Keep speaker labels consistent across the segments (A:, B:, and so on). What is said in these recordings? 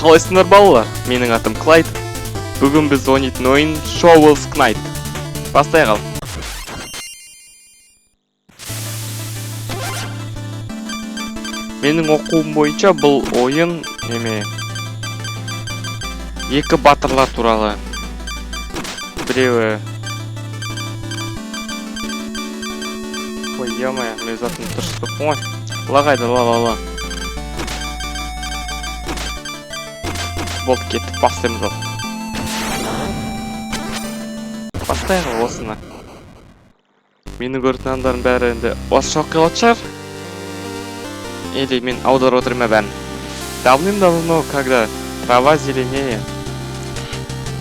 A: Қалайсыңдар балалар? Менің атым Клайд. Бүгін біз ойнайтын ойын Shovel's Knight. Бастай қал. Менің оқуым бойынша бұл ойын екі батырлар туралы. Біреуі ой, я-моя, мен затым дұрыс соқтым ғой. Лағайды, ла. Болды, кеттік, бастаймыз ол. Бастайғы осыны. Мені көретін андардың бәрі енді осы шоқиғат шығар. Или мен аударып отырмын бәрін. Давным-давно, когда трава зеленее,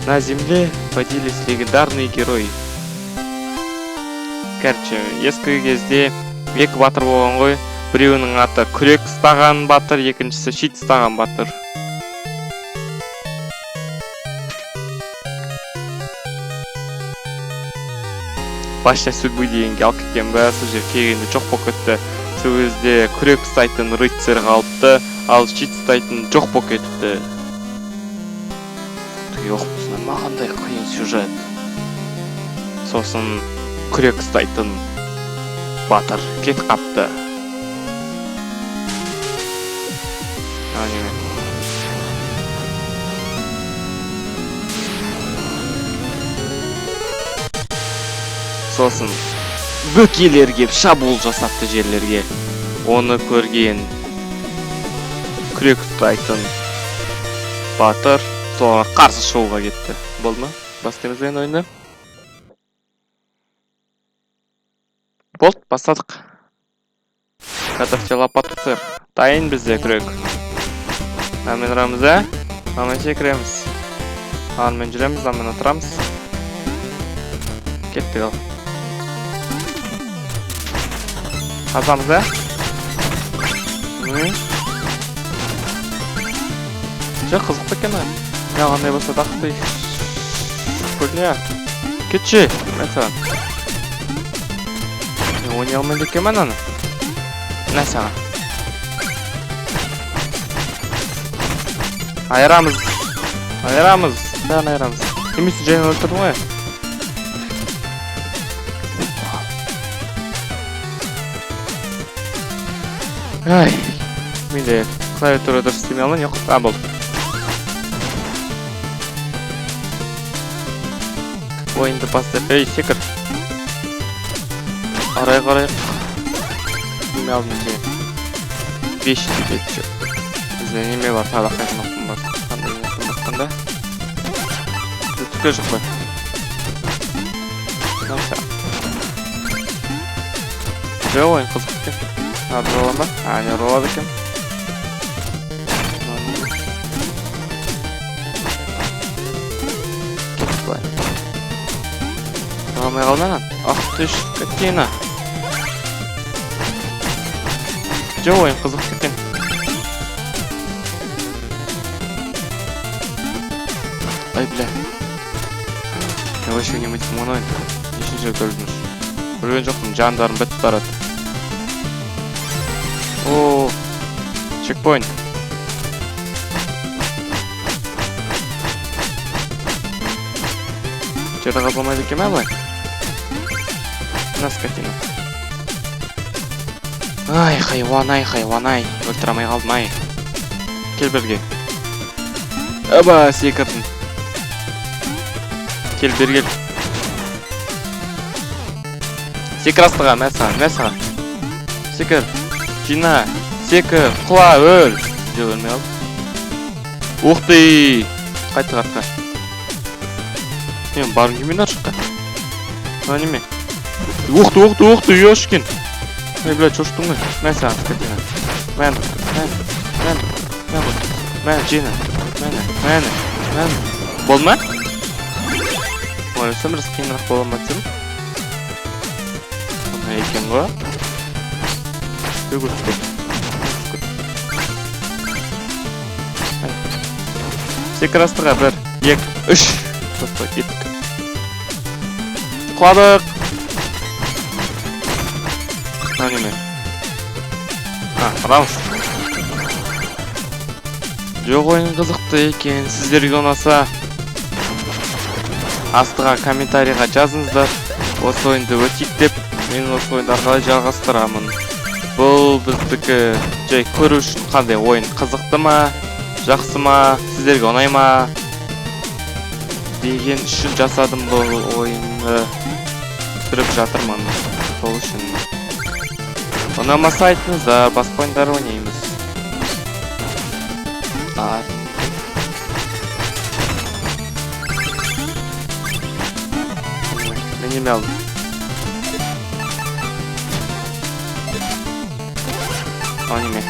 A: на земле водились легендарные герои. Короче, ескі кезде екі батыр болған ғой. Біреуінің аты күрек ұстаған батыр, екіншісі шит ұстаған батыр. Башта судьбы дегенге алып кеткен бә, сол жер келгенде жоқ болып кетті. Сол кезде күрек ұстайтын рыцарь қалыпты, ал шит ұстайтын жоқ болып кетіпті. Оқыпсына, мағандай қиын сюжет. Сосын күрек ұстайтын батыр кет қапты. Сосын бөкелер кеп шабуыл жасапты жерлерге. Оны көрген күрек ұстайтын батыр соған қарсы шығуға кетті. Болды ма? Бастаймыз енді ойынды. Болды, бастадық. Готовьте лопату, сэр. Дайын бізде күрек. Мен ұрамыз, ә? Мен секіреміз. Мен жүреміз, мен отырамыз. Кеттік ал. Қазамыз, ә? Жа, қызықты екен, ә? Қандай болса дақытай. Көріне, ә? Кетші, мен саған. Ойнай алмайды екенмін аны. Мына саған. Айырамыз. Саған айырамыз. Немесі жайын өлтірдің ғой. Ай, менде клавиатура дұрыс істемей алған жоқ. Болды. Ойынды бастап. Ей, секір. Арай. Неме алдым же. 500 кетші. Бізде неме бар, тағы қайқын оқым бар. Қандай неме баққанда. Түкке жоқ қой. Намса. Жа ойын қызық екен. Надо рола ма? Не рола екен. Кетіп былай. Қалмай қалмаған. Ах ты ж, скотина. Жа ойын қызық екен. Ай, бля. Я вообще не мытым оны ойын. Нешінші жер көрдіңіз. Көрген жоқпын, жандарым бітіп барады. О, чекпоинт. Че-то қалмайды екен ма былай? На скотина. Ай, хайуан-ай. Өлтірамай қалдым, ай. Кел берге. Аба, секірдім. Кел бергел. Секір астыға, мә саған. Секір. Жина, секір, құла, өл. Жел өлмей қалды. Ух ты! Қайты қартқа. Мен барым кемен аршыққа. Неме? Ух ты, ешкин. Ой, блядь, шоштың ғой. Мен саған, скотина. Мен, Жина. Мен. Бол ма? Ой, өсім рыз қиынырақ бола ма десем? Бұны екен ғой. Көк. Секір астыға 1, 2, 3. Тоста кеттік. Құладық. Неме? Рамс. Жоқ, ойын қызықты екен. Сіздерге ұнаса астыға комментарийға жазыңыздар. Осы ойынды өтейік деп, мен осы ойынды арқылай жалғастырамын. Бұл біздікі жай көру үшін қандай ойын, қызықты ма, жақсы ма, сіздерге ұнай ма деген үшін жасадым бұл ойынды. Түсіріп жатырмын сол үшін. Ұнамаса айтыңыздар, басқа ойындар ойнаймыз. Мен неме алдым? Неме?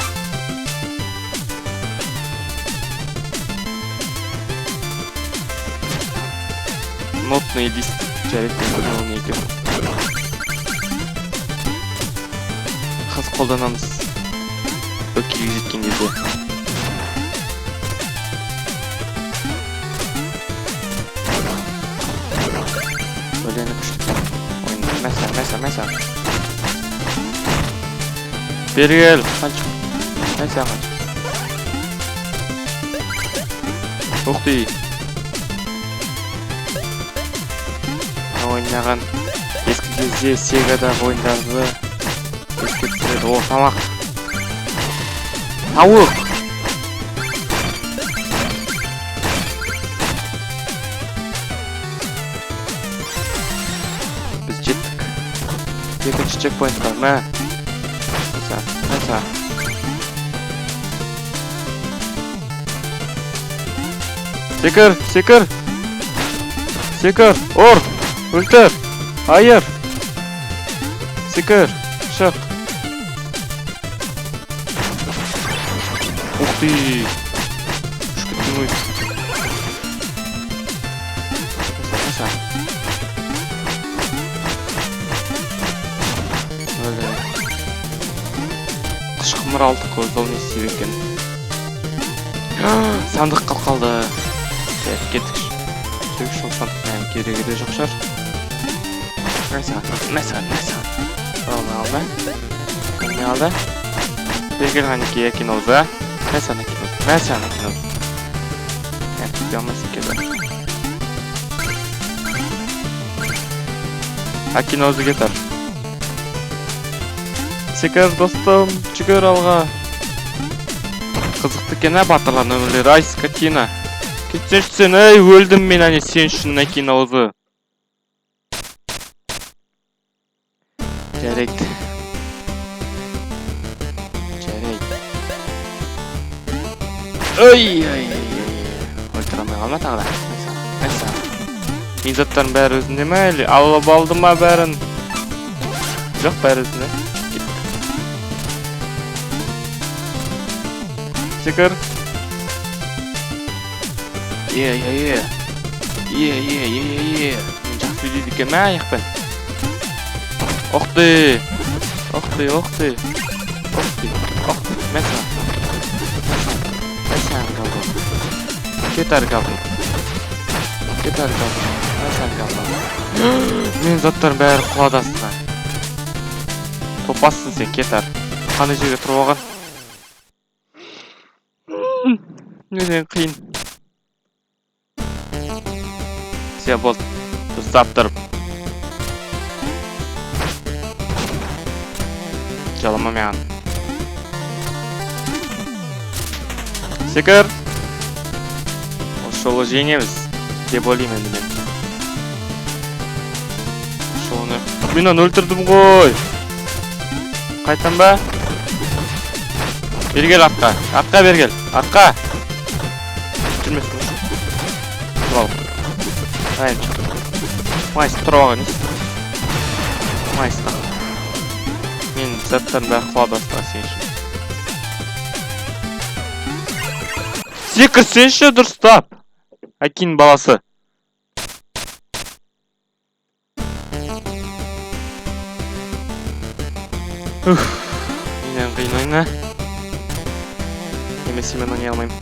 A: Нотный лист жареттен көрген не екен. Қыз қолданамыз өкеге жеткен кезде. Өлені күшті ойын. Мәса. Бергел, қанчық. Мәса қанчық. Ұқты. Ойнаған ескі кезде Сегадағы ойындарды еске түсіреді. О, тамақ. Тауық. Біз жеттік. Екінші чекпоинтқа. Мәса. Секір. Ор. Өлтір. Айыр. Секір. Шық. Ух ты. Үшкеттің өз. Мәса. Қышқымыр алдық көз ол не істеп екен. Сандық қалқалды. Кеттік. Шыл сандықпен керегі де жоқ шығар. Мәса. Не алды? Бергел ғанеке киноза. Мәса киноза. Әтіпе алмайсы кеді. Кинозы кетар. Секір достым, жүгір алға. Қызықты кені батырлан өмірлері. Ай, скотина. Кетсен, өлдім мен әне сен үшін кинозы. Жарайды. Өлтірамай қалма тағыда. Мәса. Мен заттарын бәрі өзінде ме әлі? Алып алды ма бәрін? Жоқ, бәрі өзінде. Секір. Мен жақсы үйдейді екен ме аяқпен? Оқты. Мәса қалды. Кетар қалды. Мәса қалды. Мен заттарын бәрі құладасына. Топассың сен, кетар. Қаны жерге тұрып оған. Неден қиын. Се болды. Дұрыстап тұрып. Жалама маған. Секір. Осы жолы жеңеміз деп ойлаймын енді мен. Мен оны өлтірдім ғой. Қайтам ба? Бергел атқа. Атқа бергел. Атқа. Жүрмесін. Тұрал. Қайын шық. Майсы тұрауға несі. Майсы. Мен заттарын бәрі құлады астыға сен үшін. Секірсенші дұрыстап. Акин баласы. Менен қиын ойна. Немесе мен ойнай алмайым.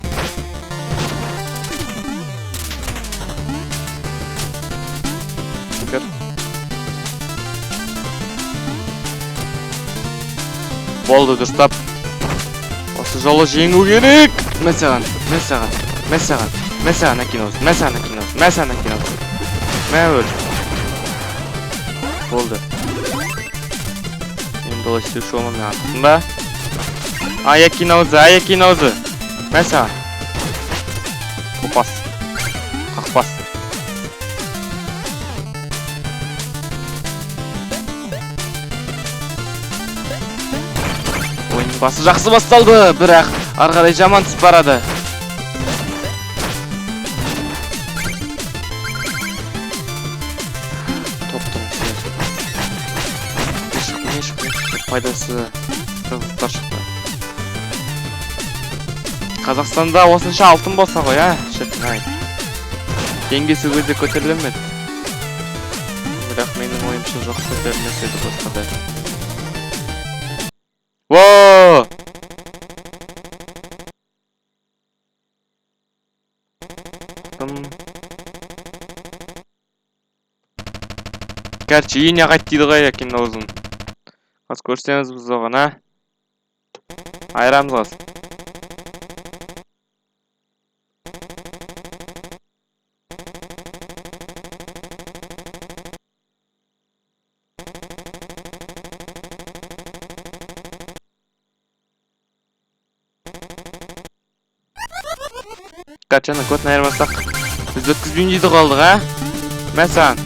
A: Секір. Болды дұрыстап. Осы жолы жеңу керек. Мәсаған әкин осы. Мә өл. Болды. Енді олай істеуші болмам ағын ба? Әкин аузы. Мәсаған. Қопас. Қақпас. Ойын басы жақсы басталды, бірақ арқадай жаман түсіп барады. Топтың не пайдасы қырғыздар шықты. Қазақстанда осынша алтын болса ғой, шіркін ай. Теңгесі өзі көтерілмеді. Бірақ менің ойымша жоқ көтерілмес еді басқада. Вооо! Gerçi yine қайтты ғой екен аузын. Қаз көрсеңіз біз оған, Айырамыз қаз. Качаны көтін айырмасақ, біз өткізбейін дейді қалдық, Мәсән,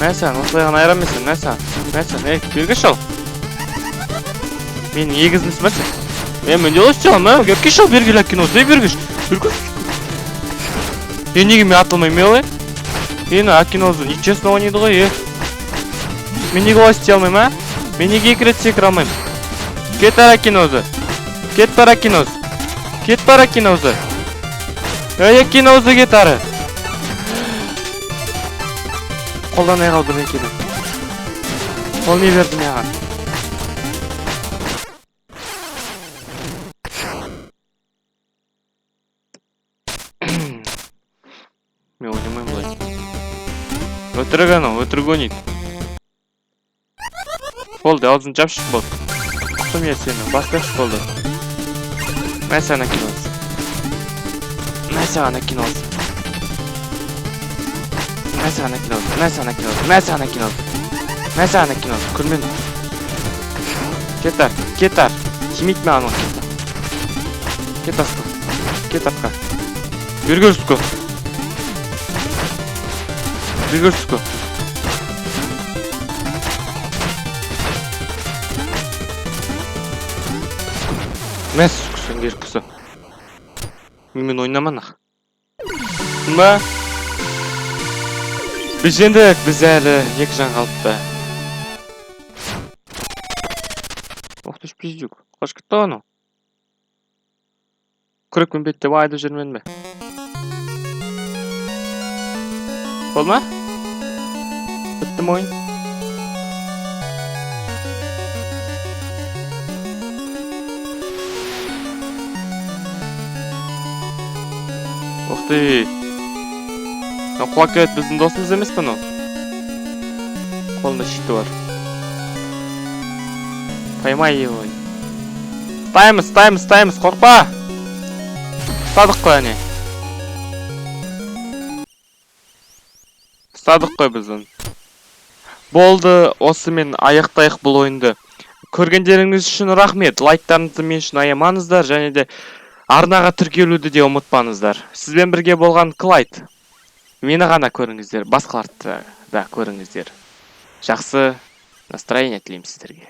A: осылайған айырамайсың, Мәсән, берге шал. Менің егізіміз мәсән. Мен де осы жалым, берге шал, бергел әккен осы, бергеш. Неге мен атылмайм, олай? Әккен осы, нечесно ойнайды ғой, Мен неге олай істей алмайм, Мен неге екі рет секір алмайм? Кет бар әккен осы. Әккен осы кет ары. Қолдан айғал бірден келі. Қол не берді меған? Мен ойнамайм бұлай. Өтірік анау, өтірік ойнайды. Болды, аузын жапшық болды. Құтым е сені, баспақшы болды. Мәсән әккен осы. Күрмен. Кетар. Химит ме анау кетар. Кетатқа. Бергөрсікі. Мәс күсін керкісі. Мен ойнаманақ. Ба? Біз жендік, біз әлі екі жан қалыпты. Оқтыш пиздюк. Қош күтті оны? Күрекпен бетте байды жүрмен бе? Бол ма? Бітті ме ойын? Оқты. Құлақ кәйт біздің досымыз емес пі, Қолында шикті бар. Паймай его. Стаймыз, қорқпа! Стадық қой, әне. Стадық қой біздің. Болды, осы мен аяқтайық бұл ойынды. Көргендеріңіз үшін рахмет. Лайктарыңызды мен үшін аямаңыздар, және де арнаға тіркелуді де ұмытпаңыздар. Сізбен бірге болған Клайд. Мені ғана көріңіздер, басқаларды да көріңіздер. Жақсы настроение тілеймін сіздерге.